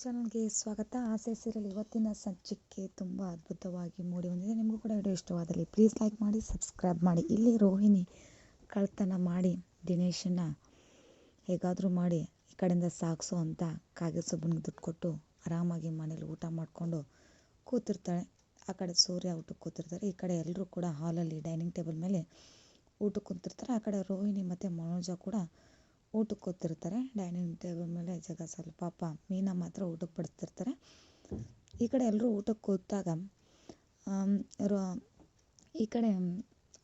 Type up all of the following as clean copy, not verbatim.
ಚಾನಲ್ಗೆ ಸ್ವಾಗತ. ಆಸೆ ಸೀರಿಯಲ್ ಇವತ್ತಿನ ಸಂಚಿಕೆ ತುಂಬ ಅದ್ಭುತವಾಗಿ ಮೂಡಿ ಬಂದಿದೆ. ನಿಮಗೂ ಕೂಡ ವಿಡಿಯೋ ಇಷ್ಟವಾದಲ್ಲಿ ಪ್ಲೀಸ್ ಲೈಕ್ ಮಾಡಿ, ಸಬ್ಸ್ಕ್ರೈಬ್ ಮಾಡಿ. ಇಲ್ಲಿ ರೋಹಿಣಿ ಕಳ್ತನ ಮಾಡಿ ದಿನೇಶನ್ನ ಹೇಗಾದರೂ ಮಾಡಿ ಈ ಕಡೆಯಿಂದ ಸಾಗಿಸೋ ಅಂತ ಕಾಗೇಸೊಬ್ಬನಿಗೆ ದುಡ್ಡು ಕೊಟ್ಟು ಆರಾಮಾಗಿ ಮನೇಲಿ ಊಟ ಮಾಡಿಕೊಂಡು ಕೂತಿರ್ತಾಳೆ. ಆ ಕಡೆ ಸೂರ್ಯ ಊಟಕ್ಕೆ ಕೂತಿರ್ತಾರೆ, ಈ ಕಡೆ ಎಲ್ಲರೂ ಕೂಡ ಹಾಲಲ್ಲಿ ಡೈನಿಂಗ್ ಟೇಬಲ್ ಮೇಲೆ ಊಟಕ್ಕೆ ಕೂತಿರ್ತಾರೆ. ಆ ಕಡೆ ರೋಹಿಣಿ ಮತ್ತು ಮನೋಜ ಕೂಡ ಊಟಕ್ಕೆ ಕೂತಿರ್ತಾರೆ. ಡೈನಿಂಗ್ ಟೇಬಲ್ ಮೇಲೆ ಜಗ ಸ್ವಲ್ಪ ಪಾಪ ಮೀನಾ ಮಾತ್ರ ಊಟಕ್ಕೆ ಬಡಿಸ್ತಿರ್ತಾರೆ. ಈ ಕಡೆ ಎಲ್ಲರೂ ಊಟಕ್ಕೆ ಕೂತಾಗ ಈ ಕಡೆ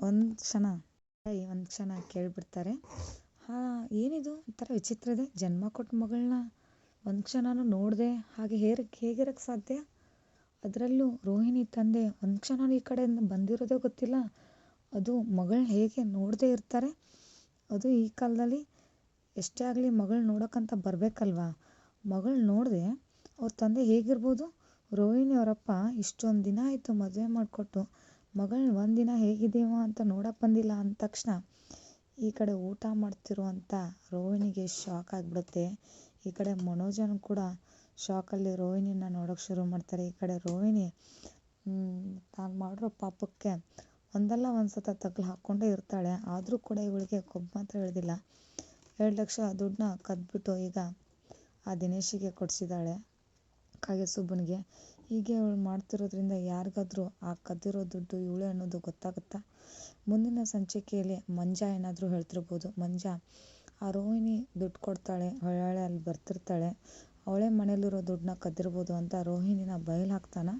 ಒಂದು ಕ್ಷಣ ಕೇಳಿಬಿಡ್ತಾರೆ, ಏನಿದು ಈ ಥರ ವಿಚಿತ್ರ ಇದೆ, ಜನ್ಮ ಕೊಟ್ಟ ಮಗಳನ್ನ ಒಂದು ಕ್ಷಣನೂ ನೋಡಿದೆ ಹಾಗೆ ಹೇಗಿರೋಕ್ಕೆ ಸಾಧ್ಯ, ಅದರಲ್ಲೂ ರೋಹಿಣಿ ತಂದೆ ಒಂದು ಕ್ಷಣನೂ ಈ ಕಡೆಯಿಂದ ಬಂದಿರೋದೇ ಗೊತ್ತಿಲ್ಲ, ಅದು ಮಗಳನ್ನ ಹೇಗೆ ನೋಡದೇ ಇರ್ತಾರೆ, ಅದು ಈ ಕಾಲದಲ್ಲಿ ಎಷ್ಟೇ ಆಗಲಿ ಮಗಳು ನೋಡೋಕ್ಕಂತ ಬರಬೇಕಲ್ವಾ, ಮಗಳು ನೋಡಿದೆ ಅವ್ರ ತಂದೆ ಹೇಗಿರ್ಬೋದು. ರೋಹಿಣಿ ಅವರಪ್ಪ ಇಷ್ಟೊಂದು ದಿನ ಆಯಿತು ಮದುವೆ ಮಾಡಿಕೊಟ್ಟು ಮಗಳನ್ನ ಒಂದಿನ ಹೇಗಿದ್ದೀವ ಅಂತ ನೋಡೋಕೆ ಬಂದಿಲ್ಲ ಅಂದ ತಕ್ಷಣ ಈ ಕಡೆ ಊಟ ಮಾಡ್ತಿರುವಂಥ ರೋಹಿಣಿಗೆ ಶಾಕ್ ಆಗಿಬಿಡುತ್ತೆ. ಈ ಕಡೆ ಮನೋಜನು ಕೂಡ ಶಾಕಲ್ಲಿ ರೋಹಿಣಿನ ನೋಡೋಕೆ ಶುರು ಮಾಡ್ತಾರೆ. ಈ ಕಡೆ ರೋಹಿಣಿ ತಾನು ಮಾಡಿರೋ ಪಾಪಕ್ಕೆ ಒಂದಲ್ಲ ಒಂದು ಸತ ತಗ್ಲು ಹಾಕ್ಕೊಂಡೇ ಇರ್ತಾಳೆ. ಆದರೂ ಕೂಡ ಇವಳಿಗೆ ಕೊಬ್ಬು ಮಾತ್ರ ಇಳಿದಿಲ್ಲ. 2 ಲಕ್ಷ ದುಡ್ಡನ್ನ ಕದ್ಬಿಟ್ಟು ಈಗ ಆ ದಿನೇಶಿಗೆ ಕೊಡಿಸಿದ್ದಾಳೆ, ಕಾಗೇಸೊಬ್ಬನಿಗೆ. ಹೀಗೆ ಅವಳು ಮಾಡ್ತಿರೋದ್ರಿಂದ ಯಾರಿಗಾದ್ರೂ ಆ ಕದ್ದಿರೋ ದುಡ್ಡು ಇವಳೆ ಅನ್ನೋದು ಗೊತ್ತಾಗುತ್ತಾ? ಮುಂದಿನ ಸಂಚಿಕೆಯಲ್ಲಿ ಮಂಜ ಏನಾದರೂ ಹೇಳ್ತಿರ್ಬೋದು. ಮಂಜ ಆ ರೋಹಿಣಿ ದುಡ್ಡು ಕೊಡ್ತಾಳೆ, ಹೊಳೆ ಅಲ್ಲಿ ಬರ್ತಿರ್ತಾಳೆ, ಅವಳೇ ಮನೇಲಿರೋ ದುಡ್ಡನ್ನ ಕದ್ದಿರ್ಬೋದು ಅಂತ ರೋಹಿಣಿನ ಬಯಲು ಹಾಕ್ತಾನ.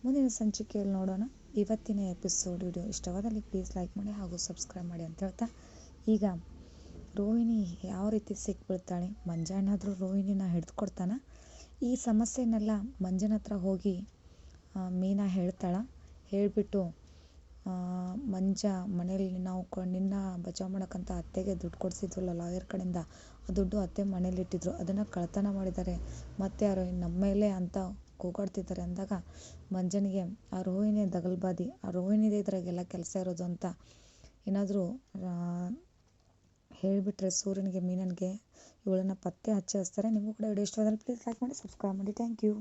ಮುಂದಿನ ಸಂಚಿಕೆಯಲ್ಲಿ ನೋಡೋಣ. ಇವತ್ತಿನ ಎಪಿಸೋಡ್ ವಿಡಿಯೋ ಇಷ್ಟವಾದಲ್ಲಿ ಪ್ಲೀಸ್ ಲೈಕ್ ಮಾಡಿ ಹಾಗೂ ಸಬ್ಸ್ಕ್ರೈಬ್ ಮಾಡಿ ಅಂತ ಹೇಳ್ತಾ, ಈಗ ರೋಹಿಣಿ ಯಾವ ರೀತಿ ಸಿಕ್ಬಿಡ್ತಾಳೆ, ಮಂಜ ಏನಾದರೂ ರೋಹಿಣಿನ ಹಿಡಿದು ಕೊಡ್ತಾನ, ಈ ಸಮಸ್ಯೆನೆಲ್ಲ ಮಂಜನ ಹತ್ರ ಹೋಗಿ ಮೀನಾ ಹೇಳಿಬಿಟ್ಟು ಮಂಜ ಮನೇಲಿ ನಾವು ನಿನ್ನ ಬಚಾವ್ ಮಾಡೋಕ್ಕಂತ ಅತ್ತೆಗೆ ದುಡ್ಡು ಕೊಡಿಸಿದ್ವಲ್ಲ ಲಾಯರ್ ಕಡೆಯಿಂದ, ಆ ದುಡ್ಡು ಅತ್ತೆ ಮನೇಲಿಟ್ಟಿದ್ರು, ಅದನ್ನು ಕಳ್ತನ ಮಾಡಿದ್ದಾರೆ, ಮತ್ತೆ ಯಾರೋ ನಮ್ಮ ಮೇಲೆ ಅಂತ ಕೂಗಾಡ್ತಿದ್ದಾರೆ ಅಂದಾಗ ಮಂಜನಿಗೆ ಆ ರೋಹಿಣಿಯ ದಗಲ್ಬಾದಿ, ಆ ರೋಹಿಣಿದೇ ಇದ್ರಾಗೆಲ್ಲ ಕೆಲಸ ಇರೋದು ಅಂತ ಏನಾದರೂ ಹೇಳಿಬಿಟ್ರೆ ಸೂರ್ಯನಿಗೆ ಮೀನನ್ಗೆ ಇವಳನ್ನು ಪತ್ತೆ ಹಚ್ಚಿಸ್ತಾರೆ. ನಿಮಗೂ ಕೂಡ ವಿಡಿಯೋ ಇಷ್ಟವಾದರೆ ಪ್ಲೀಸ್ ಲೈಕ್ ಮಾಡಿ, ಸಬ್ಸ್ಕ್ರೈಬ್ ಮಾಡಿ. Thank you.